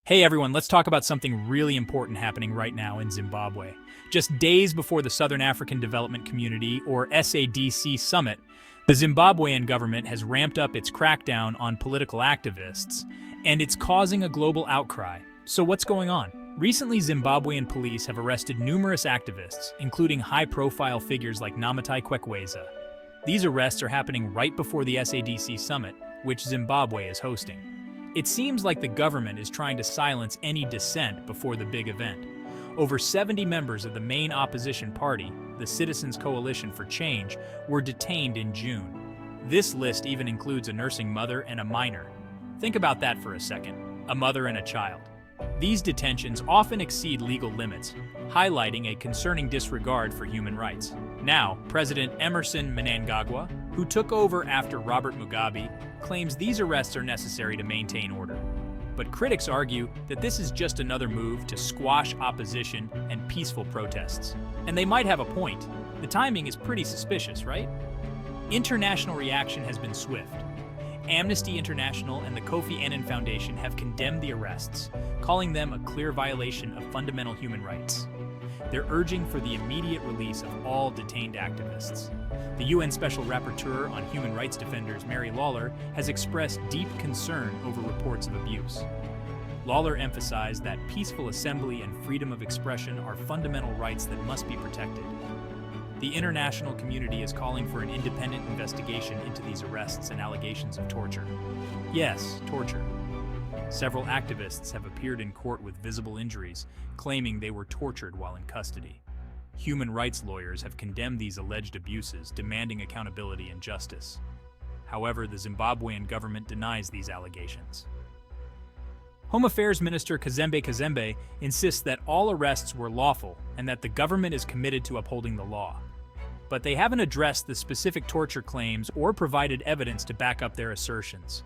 Hey everyone, let's talk about something really important happening right now in Zimbabwe. Just days before the Southern African Development Community, or SADC summit, the Zimbabwean government has ramped up its crackdown on political activists, and it's causing a global outcry. So what's going on? Recently, Zimbabwean police have arrested numerous activists, including high-profile figures like Namatai Kwekweza. These arrests are happening right before the SADC summit, which Zimbabwe is hosting. It seems like the government is trying to silence any dissent before the big event. Over 70 members of the main opposition party, the Citizens Coalition for Change, were detained in June. This list even includes a nursing mother and a minor. Think about that for a second, a mother and a child. These detentions often exceed legal limits, highlighting a concerning disregard for human rights. Now, President Emerson Mnangagwa, who took over after Robert Mugabe, claims these arrests are necessary to maintain order. But critics argue that this is just another move to squash opposition and peaceful protests. And they might have a point. The timing is pretty suspicious, right? International reaction has been swift. Amnesty International and the Kofi Annan Foundation have condemned the arrests, calling them a clear violation of fundamental human rights. They're urging for the immediate release of all detained activists. The UN Special Rapporteur on Human Rights Defenders, Mary Lawler, has expressed deep concern over reports of abuse. Lawler emphasized that peaceful assembly and freedom of expression are fundamental rights that must be protected. The international community is calling for an independent investigation into these arrests and allegations of torture. Yes, torture. Several activists have appeared in court with visible injuries, claiming they were tortured while in custody. Human rights lawyers have condemned these alleged abuses, demanding accountability and justice. However, the Zimbabwean government denies these allegations. Home Affairs Minister Kazembe insists that all arrests were lawful and that the government is committed to upholding the law. But they haven't addressed the specific torture claims or provided evidence to back up their assertions.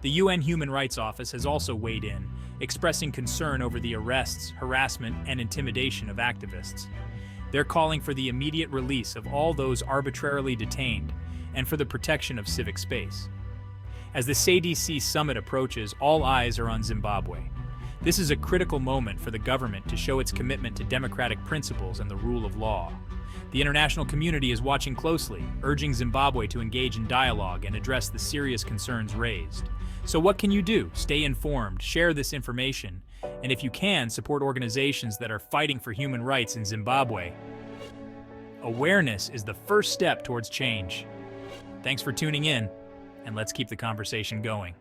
The UN Human Rights Office has also weighed in, expressing concern over the arrests, harassment, and intimidation of activists. They're calling for the immediate release of all those arbitrarily detained and for the protection of civic space. As the SADC summit approaches, all eyes are on Zimbabwe. This is a critical moment for the government to show its commitment to democratic principles and the rule of law. The international community is watching closely, urging Zimbabwe to engage in dialogue and address the serious concerns raised. So what can you do? Stay informed, share this information, and if you can, support organizations that are fighting for human rights in Zimbabwe. Awareness is the first step towards change. Thanks for tuning in, and let's keep the conversation going.